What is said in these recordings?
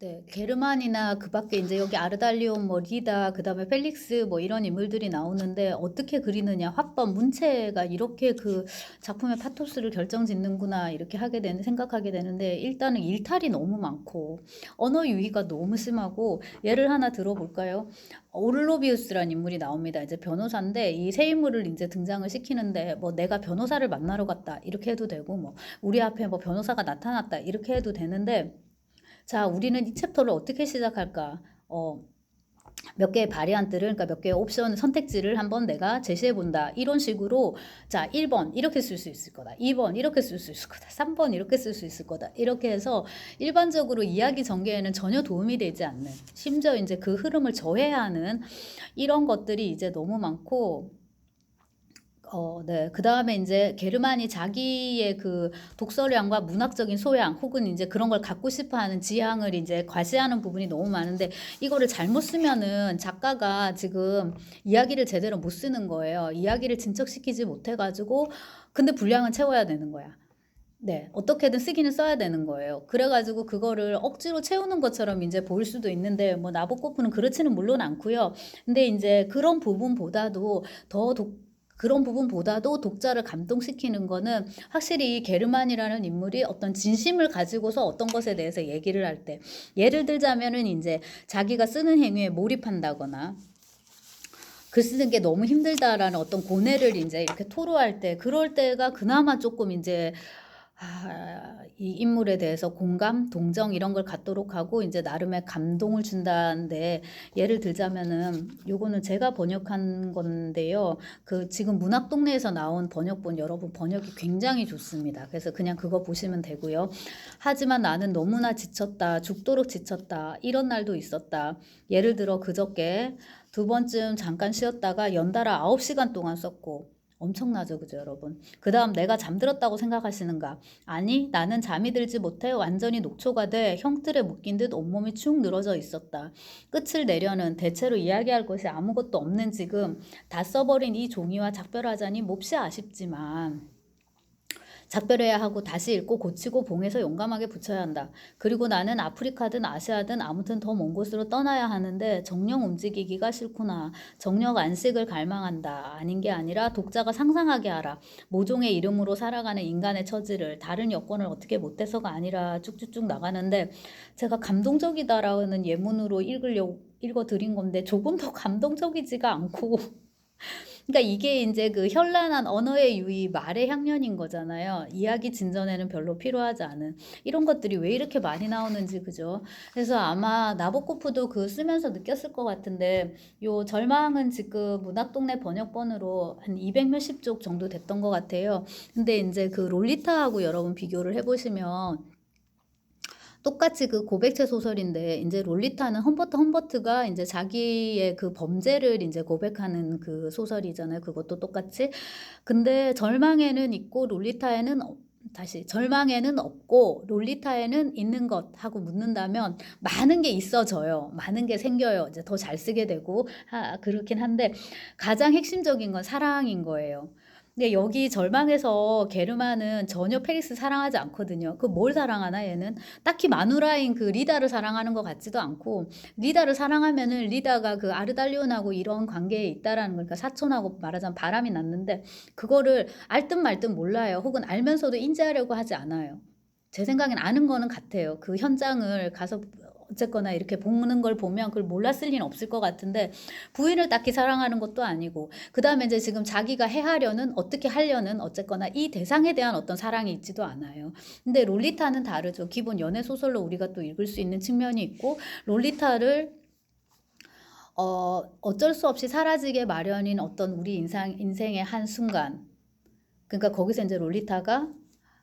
네. 게르만이나 그 밖에 인제 여기 아르달리온 뭐 리다 그다음에 펠릭스 뭐 이런 인물들이 나오는데 어떻게 그리느냐 화법 문체가 이렇게 그 작품의 파토스를 결정짓는구나 이렇게 하게 되는 생각하게 되는데 일단은 일탈이 너무 많고 언어 유희가 너무 심하고 예를 하나 들어 볼까요? 오르로비우스라는 인물이 나옵니다. 이제 변호사인데 이 세 인물을 인제 등장을 시키는데 뭐 "내가 변호사를 만나러 갔다." 이렇게 해도 되고 뭐 "우리 앞에 뭐 변호사가 나타났다." 이렇게 해도 되는데 자, 우리는 이 챕터를 어떻게 시작할까? 몇 개의 바리안트를, 그러니까 몇 개의 옵션 선택지를 한번 내가 제시해 본다. 이런 식으로, 자, 1번 이렇게 쓸 수 있을 거다. 2번 이렇게 쓸 수 있을 거다. 3번 이렇게 쓸 수 있을 거다. 이렇게 해서 일반적으로 이야기 전개에는 전혀 도움이 되지 않는, 심지어 이제 그 흐름을 저해하는 이런 것들이 이제 너무 많고, 네. 그다음에 인제 게르만이 자기의 그 독서량과 문학적인 소양 혹은 인제 그런 걸 갖고 싶어 하는 지향을 인제 과시하는 부분이 너무 많은데 이거를 잘못 쓰면은 작가가 지금 이야기를 제대로 못 쓰는 거예요. 이야기를 진척시키지 못해 가지고 근데 분량은 채워야 되는 거야. 네. 어떻게든 쓰기는 써야 되는 거예요. 그래 가지고 그거를 억지로 채우는 것처럼 인제 보일 수도 있는데 뭐 나보코프는 그렇지는 물론 않고요. 근데 인제 그런 부분보다도 독자를 감동시키는 거는 확실히 게르만이라는 인물이 어떤 진심을 가지고서 어떤 것에 대해서 얘기를 할 때 예를 들자면은 인제 자기가 쓰는 행위에 몰입한다거나 '글 쓰는 게 너무 힘들다.'라는 어떤 고뇌를 인제 이렇게 토로할 때 그럴 때가 그나마 쪼끔 인제 이 인물에 대해서 공감, 동정 이런 걸 갖도록 하고 인제 나름의 감동을 준다는데 예를 들자면은 요거는 제가 번역한 건데요. 그 지금 문학동네에서 나온 번역본 여러분 번역이 굉장히 좋습니다. 그래서 그냥 그거 보시면 되고요. "하지만 나는 너무나 지쳤다. 죽도록 지쳤다. 이런 날도 있었다. 예를 들어 그저께 두 번쯤 잠깐 쉬었다가 연달아 9시간 동안 썼고." 엄청나죠. 그죠 여러분? 그다음 "내가 잠들었다고 생각하시는가? 아니 나는 잠이 들지 못해 완전히 녹초가 돼 형틀에 묶인 듯 온몸이 축 늘어져 있었다. 끝을 내려는 대체로 이야기할 것이 아무것도 없는 지금 다 써버린 이 종이와 작별하자니 몹시 아쉽지만 작별해야 하고 다시 읽고 고치고 봉해서 용감하게 붙여야 한다. 그리고 나는 아프리카든 아시아든 아무튼 더 먼 곳으로 떠나야 하는데 정령 움직이기가 싫구나. 정력 안식을 갈망한다. 아닌 게 아니라 독자가 상상하게 하라. 모종의 이름으로 살아가는 인간의 처지를 다른 여건을 어떻게 못해서가 아니라 쭉쭉쭉 나가는데 제가 감동적이다라는 예문으로 읽어 드린 건데 조금 더 감동적이지가 않고 그러니까 이게 인제 그 현란한 언어의 유희, 말의 향연인 거잖아요. 이야기 진전에는 별로 필요하지 않은. 이런 것들이 왜 이렇게 많이 나오는지 그죠? 그래서 아마 나보코프도 그 쓰면서 느꼈을 것 같은데 요 절망은 지금 문학동네 번역본으로 한 200 몇십 쪽 정도 됐던 것 같아요. 근데 인제 그 롤리타하고 여러분 비교를 해 보시면 똑같이 그 고백체 소설인데 인제 롤리타는 험버트가 인제 자기의 그 범죄를 인제 고백하는 그 소설이잖아요, 그것도 똑같이. 근데 절망에는 있고 롤리타에는 다시 절망에는 없고 롤리타에는 있는 것 하고 묻는다면 많은 게 있어져요. 많은 게 생겨요. 이제 더 잘 쓰게 되고 그렇긴 한데 가장 핵심적인 건 사랑인 거예요. 근데 여기 절망에서 게르만은 전혀 페리스 사랑하지 않거든요. 그 뭘 사랑하나 얘는? 딱히 마누라인 그 리다를 사랑하는 것 같지도 않고 리다를 사랑하면은 리다가 그 아르달리온하고 이런 관계에 있다라는 걸 그러니까 사촌하고 말하자면 바람이 났는데 그거를 알 듯 말 듯 몰라요. 혹은 알면서도 인지하려고 하지 않아요. 제 생각엔 아는 거는 같아요. 그 현장을 가서 어쨌거나 이렇게 보는 걸 보면 그걸 몰랐을 리는 없을 것 같은데 부인을 딱히 사랑하는 것도 아니고 그다음에 이제 지금 자기가 해하려는 어떻게 하려는 어쨌거나 이 대상에 대한 어떤 사랑이 있지도 않아요. 근데 롤리타는 다르죠. 기본 연애 소설로 우리가 또 읽을 수 있는 측면이 있고 롤리타를 어쩔 수 없이 사라지게 마련인 어떤 우리 인생의 한순간 그러니까 거기서 인제 롤리타가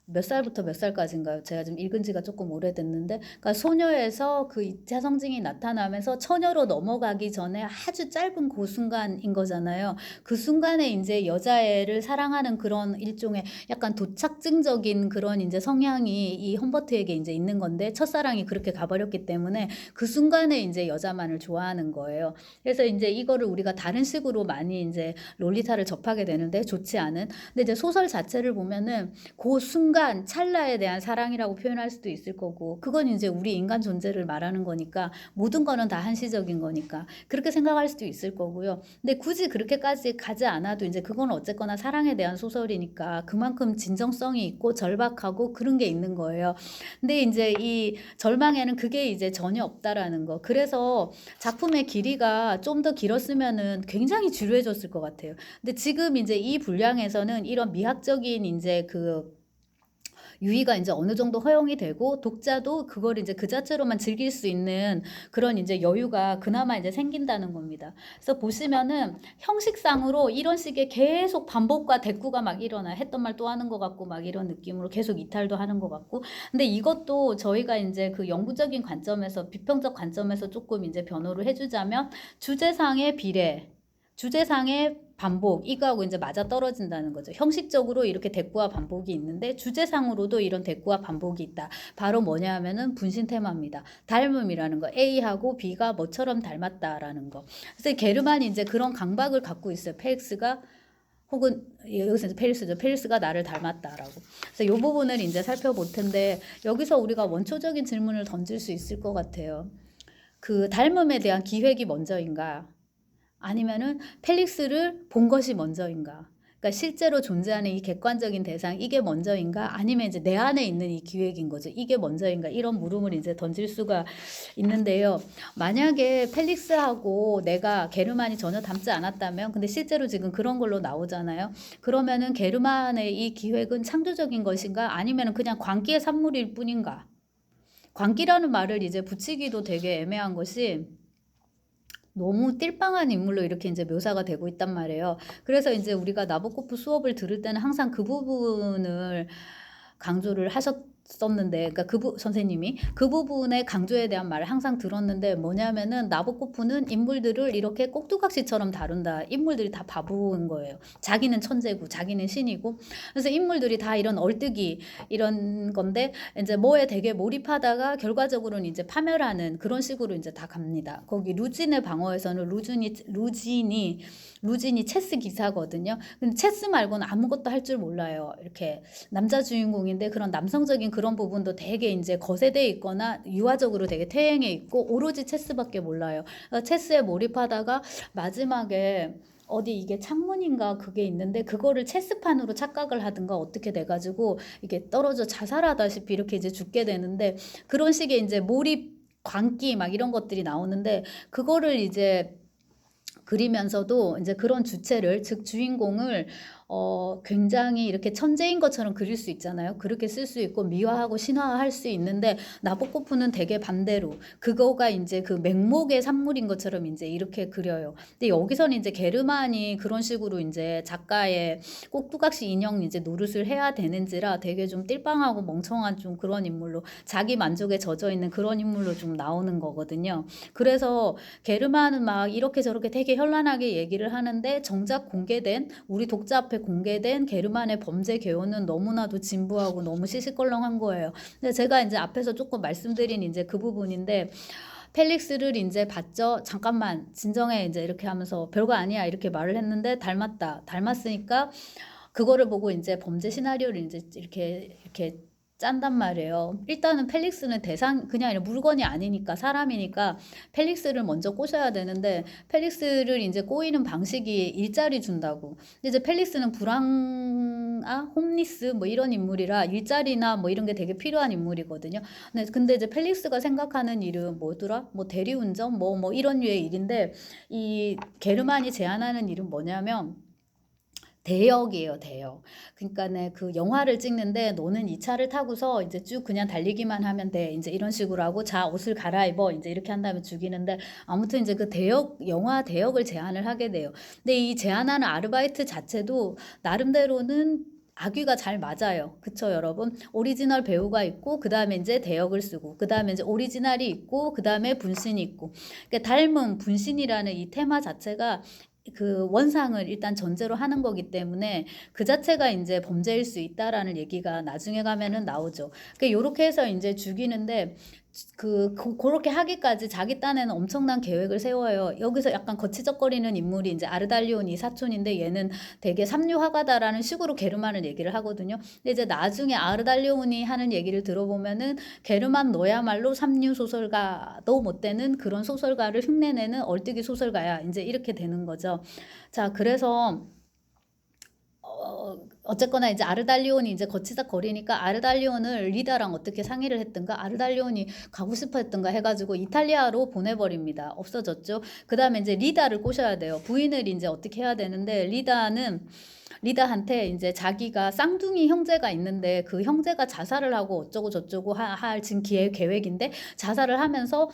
몇 살부터 몇 살까지인가요? 제가 좀 읽은 지가 쪼끔 오래됐는데 그러니까 소녀에서 그 이차 성징이 나타나면서 처녀로 넘어가기 전에 아주 짧은 고 순간인 거잖아요. 그 순간에 인제 여자애를 사랑하는 그런 일종의 약간 도착증적인 그런 인제 성향이 이 험버트에게 인제 있는 건데 첫사랑이 그렇게 가 버렸기 때문에 그 순간에 인제 여자만을 좋아하는 거예요. 그래서 인제 이거를 우리가 다른 식으로 많이 인제 롤리타를 접하게 되는데 좋지 않은 근데 이제 소설 자체를 보면은 고 순간 순간 찰나에 대한 사랑이라고 표현할 수도 있을 거고, 그건 이제 우리 인간 존재를 말하는 거니까 모든 거는 다 한시적인 거니까 그렇게 생각할 수도 있을 거고요. 근데 굳이 그렇게까지 가지 않아도 이제 그건 어쨌거나 사랑에 대한 소설이니까 그만큼 진정성이 있고 절박하고 그런 게 있는 거예요. 근데 이제 이 절망에는 그게 이제 전혀 없다라는 거. 그래서 작품의 길이가 좀 더 길었으면은 굉장히 지루해졌을 것 같아요. 근데 지금 이제 이 분량에서는 이런 미학적인 이제 그 유의가 이제 어느 정도 허용이 되고 독자도 그걸 이제 그 자체로만 즐길 수 있는 그런 이제 여유가 그나마 이제 생긴다는 겁니다. 그래서 보시면은 형식상으로 이런 식의 계속 반복과 대꾸가 막 일어나, 했던 말 또 하는 것 같고 막 이런 느낌으로 계속 이탈도 하는 것 같고. 근데 이것도 저희가 이제 그 영구적인 관점에서, 비평적 관점에서 조금 이제 변호를 해주자면, 주제상의 비례, 주제상의 반복, 이거하고 이제 맞아 떨어진다는 거죠. 형식적으로 이렇게 대꾸와 반복이 있는데 주제상으로도 이런 대꾸와 반복이 있다. 바로 뭐냐 하면은 분신 테마입니다. 닮음이라는 거. A하고 B가 뭐처럼 닮았다라는 거. 그래서 게르만이 이제 그런 강박을 갖고 있어요. 펠릭스가, 혹은 여기서 이제 페리스죠. 페리스가 나를 닮았다라고. 그래서 이 부분을 이제 살펴볼 텐데, 여기서 우리가 원초적인 질문을 던질 수 있을 것 같아요. 그 닮음에 대한 기획이 먼저인가? 아니면은 펠릭스를 본 것이 먼저인가? 그러니까 실제로 존재하는 이 객관적인 대상, 이게 먼저인가? 아니면 이제 내 안에 있는 이 기획인 거죠. 이게 먼저인가? 이런 물음을 이제 던질 수가 있는데요. 만약에 펠릭스하고 내가 게르만이 전혀 닮지 않았다면, 근데 실제로 지금 그런 걸로 나오잖아요. 그러면은 게르만의 이 기획은 창조적인 것인가? 아니면은 그냥 광기의 산물일 뿐인가? 광기라는 말을 이제 붙이기도 되게 애매한 것이, 너무 띨빵한 인물로 이렇게 이제 묘사가 되고 있단 말이에요. 그래서 이제 우리가 나보코프 수업을 들을 때는 항상 그 부분을 강조를 하셨었는데, 그러니까 선생님이 그 부분의 강조에 대한 말을 항상 들었는데, 뭐냐면은 나보코프는 인물들을 이렇게 꼭두각시처럼 다룬다. 인물들이 다 바보인 거예요. 자기는 천재고 자기는 신이고. 그래서 인물들이 다 이런 얼뜨기 이런 건데, 이제 뭐에 되게 몰입하다가 결과적으로는 이제 파멸하는 그런 식으로 이제 다 갑니다. 거기 루진의 방어에서는 루진이 체스 기사거든요. 근데 체스 말고는 아무것도 할 줄 몰라요. 이렇게 남자 주인공인데 그런 남성적인 그런 부분도 되게 이제 거세돼 있거나 유아적으로 되게 퇴행해 있고 오로지 체스밖에 몰라요. 체스에 몰입하다가 마지막에 어디 이게 창문인가 그게 있는데 그거를 체스판으로 착각을 하든가 어떻게 돼가지고 이게 떨어져 자살하다시피 이렇게 이제 죽게 되는데, 그런 식의 이제 몰입, 광기 막 이런 것들이 나오는데, 그거를 이제 그리면서도 이제 그런 주체를, 즉 주인공을 굉장히 이렇게 천재인 것처럼 그릴 수 있잖아요. 그렇게 쓸 수 있고 미화하고 신화할 수 있는데, 나보코프는 되게 반대로 그거가 이제 그 맹목의 산물인 것처럼 이제 이렇게 그려요. 근데 여기서는 이제 게르만이 그런 식으로 이제 작가의 꼭두각시 인형 이제 노릇을 해야 되는지라 되게 좀 띨빵하고 멍청한 좀 그런 인물로, 자기 만족에 젖어 있는 그런 인물로 좀 나오는 거거든요. 그래서 게르만은 막 이렇게 저렇게 되게 현란하게 얘기를 하는데, 정작 공개된, 우리 독자 앞에 공개된 게르만의 범죄 개요는 너무나도 진부하고 너무 시시껄렁한 거예요. 근데 제가 이제 앞에서 조금 말씀드린 이제 그 부분인데, 펠릭스를 이제 봤죠. 잠깐만 진정해 이제 이렇게 하면서 별거 아니야 이렇게 말을 했는데, 닮았으니까 그거를 보고 이제 범죄 시나리오를 이제 이렇게 짠단 말이에요. 일단은 펠릭스는 그냥 물건이 아니니까, 사람이니까 펠릭스를 먼저 꼬셔야 되는데, 펠릭스를 이제 꼬이는 방식이 일자리 준다고. 근데 이제 펠릭스는 홈리스 뭐 이런 인물이라 일자리나 뭐 이런 게 되게 필요한 인물이거든요. 근데 이제 펠릭스가 생각하는 일은 뭐더라? 뭐 대리운전 뭐 이런 류의 일인데, 이 게르만이 제안하는 일은 뭐냐면 대역이에요, 대역. 그러니까 그 영화를 찍는데 너는 이 차를 타고서 이제 쭉 그냥 달리기만 하면 돼. 이제 이런 식으로 하고, 자, 옷을 갈아입어. 이제 이렇게 한 다음에 죽이는데, 아무튼 이제 그 영화 대역을 제안을 하게 돼요. 근데 이 제안하는 아르바이트 자체도 나름대로는 악귀가 잘 맞아요. 그쵸, 여러분? 오리지널 배우가 있고, 그 다음에 이제 대역을 쓰고, 그 다음에 이제 오리지널이 있고, 그 다음에 분신이 있고. 그러니까 닮은 분신이라는 이 테마 자체가 그 원상을 일단 전제로 하는 거기 때문에 그 자체가 이제 범죄일 수 있다라는 얘기가 나중에 가면은 나오죠. 그러니까 요렇게 해서 이제 죽이는데, 그렇게 하기까지 자기 딴에는 엄청난 계획을 세워요. 여기서 약간 거치적거리는 인물이 이제 아르달리온이 사촌인데 얘는 되게 삼류화가다라는 식으로 게르만을 얘기를 하거든요. 근데 이제 나중에 아르달리온이 하는 얘기를 들어보면은 게르만 너야말로 삼류 소설가도 못 되는 그런 소설가를 흉내내는 얼뜨기 소설가야. 이제 이렇게 되는 거죠. 자, 그래서 어쨌거나 이제 아르달리온이 이제 거치작 거리니까 아르달리온을 리다랑 어떻게 상의를 했든가 아르달리온이 가고 싶어 했든가 해가지고 이탈리아로 보내버립니다. 없어졌죠. 그 다음에 이제 리다를 꼬셔야 돼요. 부인을 이제 어떻게 해야 되는데 리다한테 이제 자기가 쌍둥이 형제가 있는데 그 형제가 자살을 하고 어쩌고 저쩌고 할 지금 계획인데 자살을 하면서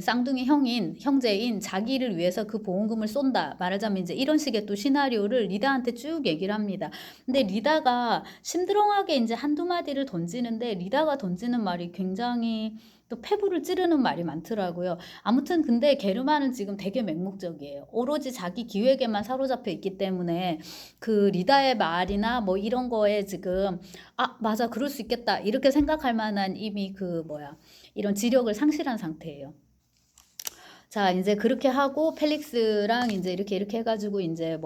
쌍둥이 형제인 자기를 위해서 그 보험금을 쏜다. 말하자면 이제 이런 식의 또 시나리오를 리다한테 쭉 얘기를 합니다. 근데 리다가 심드렁하게 이제 한두 마디를 던지는데 리다가 던지는 말이 굉장히 또 폐부를 찌르는 말이 많더라고요. 아무튼 근데 게르만은 지금 되게 맹목적이에요. 오로지 자기 기획에만 사로잡혀 있기 때문에 그 리다의 말이나 뭐 이런 거에 지금 맞아 그럴 수 있겠다 이렇게 생각할 만한 이미 이런 지력을 상실한 상태예요. 자, 이제 그렇게 하고 펠릭스랑 이제 이렇게 해가지고 이제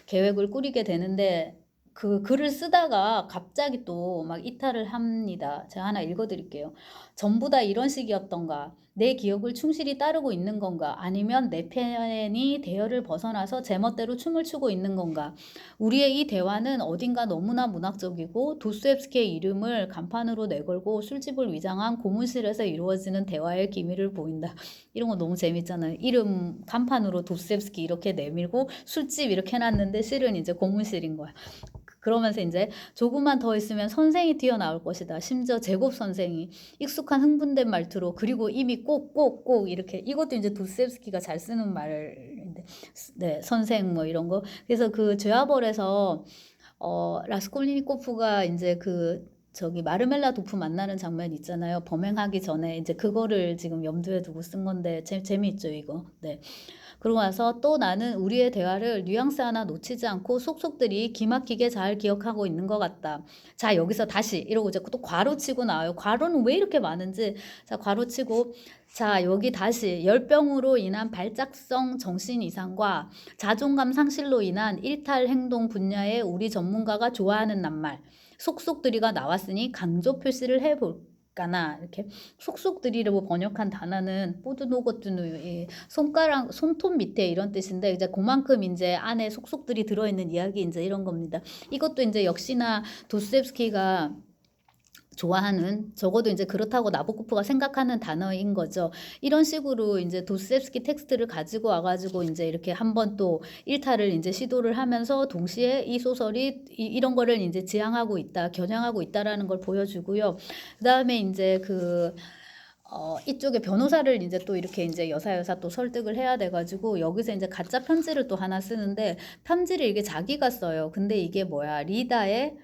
계획을 꾸리게 되는데 그 글을 쓰다가 갑자기 또 막 이탈을 합니다. 제가 하나 읽어드릴게요. 전부 다 이런 식이었던가? 내 기억을 충실히 따르고 있는 건가? 아니면 내 편이 대열을 벗어나서 제멋대로 춤을 추고 있는 건가? 우리의 이 대화는 어딘가 너무나 문학적이고 도스토옙스키의 이름을 간판으로 내걸고 술집을 위장한 고문실에서 이루어지는 대화의 기미를 보인다. 이런 거 너무 재밌잖아요. 이름 간판으로 도스토옙스키 이렇게 내밀고 술집 이렇게 해놨는데 실은 이제 고문실인 거야. 그러면서 이제 조금만 더 있으면 선생이 튀어나올 것이다. 심지어 제곱 선생이 익숙한 흥분된 말투로 그리고 이미 꼭 이렇게 이것도 이제 도스토옙스키가 잘 쓰는 말인데 네, 선생 뭐 이런 거. 그래서 그 죄와벌에서 라스콜니코프가 이제 저기 마르멜라 도프 만나는 장면 있잖아요. 범행하기 전에 이제 그거를 지금 염두에 두고 쓴 건데 재미있죠 이거. 네. 그러고 나서 또 나는 우리의 대화를 뉘앙스 하나 놓치지 않고 속속들이 기막히게 잘 기억하고 있는 것 같다. 자, 여기서 다시 이러고 이제 또 괄호치고 나와요. 괄호는 왜 이렇게 많은지. 자, 괄호치고 자, 여기 다시 열병으로 인한 발작성 정신 이상과 자존감 상실로 인한 일탈 행동 분야의 우리 전문가가 좋아하는 낱말. 속속들이가 나왔으니 강조 표시를 해볼까나 이렇게 속속들이라고 번역한 단어는 뽀드노거뚜누 손가락 손톱 밑에 이런 뜻인데 이제 그만큼 이제 안에 속속들이 들어있는 이야기 이제 이런 겁니다. 이것도 이제 역시나 도스토옙스키가 좋아하는 적어도 이제 그렇다고 나보코프가 생각하는 단어인 거죠. 이런 식으로 이제 도스토옙스키 텍스트를 가지고 와가지고 이제 이렇게 한번 또 일탈을 이제 시도를 하면서 동시에 이 소설이 이런 거를 이제 지향하고 있다, 겨냥하고 있다라는 걸 보여주고요. 그 다음에 이제 이쪽에 변호사를 이제 또 이렇게 이제 여사 또 설득을 해야 돼가지고 여기서 이제 가짜 편지를 또 하나 쓰는데 편지를 이게 자기가 써요. 근데 이게 리다의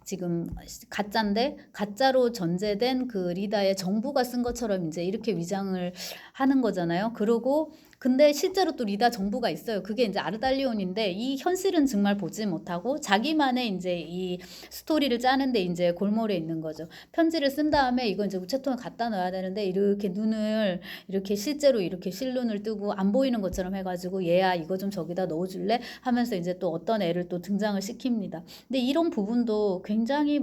지금 가짜인데 가짜로 전제된 그 리다의 정부가 쓴 것처럼 이제 이렇게 위장을 하는 거잖아요. 그러고 근데 실제로 또 리다 정부가 있어요. 그게 이제 아르달리온인데 이 현실은 정말 보지 못하고 자기만의 이제 이 스토리를 짜는데 이제 골몰에 있는 거죠. 편지를 쓴 다음에 이거 이제 우체통에 갖다 놔야 되는데 이렇게 눈을 이렇게 실제로 이렇게 실눈을 뜨고 안 보이는 것처럼 해가지고 얘야 이거 좀 저기다 넣어줄래 하면서 이제 또 어떤 애를 또 등장을 시킵니다. 근데 이런 부분도 굉장히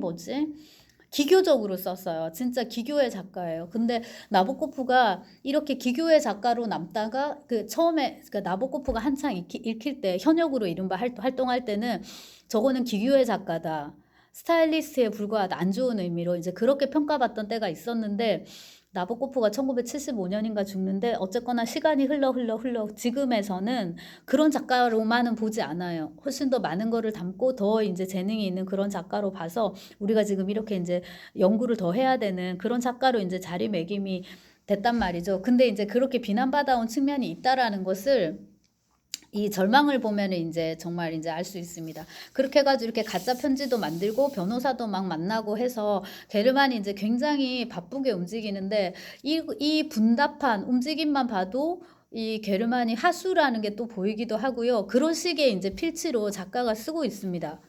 기교적으로 썼어요. 진짜 기교의 작가예요. 근데 나보코프가 이렇게 기교의 작가로 남다가 처음에 나보코프가 한창 읽힐 때 현역으로 이른바 활동할 때는 저거는 기교의 작가다. 스타일리스트에 불과하다. 안 좋은 의미로 이제 그렇게 평가받던 때가 있었는데 나보코프가 1975년인가 죽는데 어쨌거나 시간이 흘러 지금에서는 그런 작가로만은 보지 않아요. 훨씬 더 많은 거를 담고 더 이제 재능이 있는 그런 작가로 봐서 우리가 지금 이렇게 이제 연구를 더 해야 되는 그런 작가로 이제 자리매김이 됐단 말이죠. 근데 이제 그렇게 비난받아온 측면이 있다라는 것을 이 절망을 보면은 이제 정말 이제 알 수 있습니다. 그렇게 해가지고 이렇게 가짜 편지도 만들고 변호사도 막 만나고 해서 게르만이 이제 굉장히 바쁘게 움직이는데 이 분답한 움직임만 봐도 이 게르만이 하수라는 게 또 보이기도 하고요. 그런 식의 이제 필치로 작가가 쓰고 있습니다.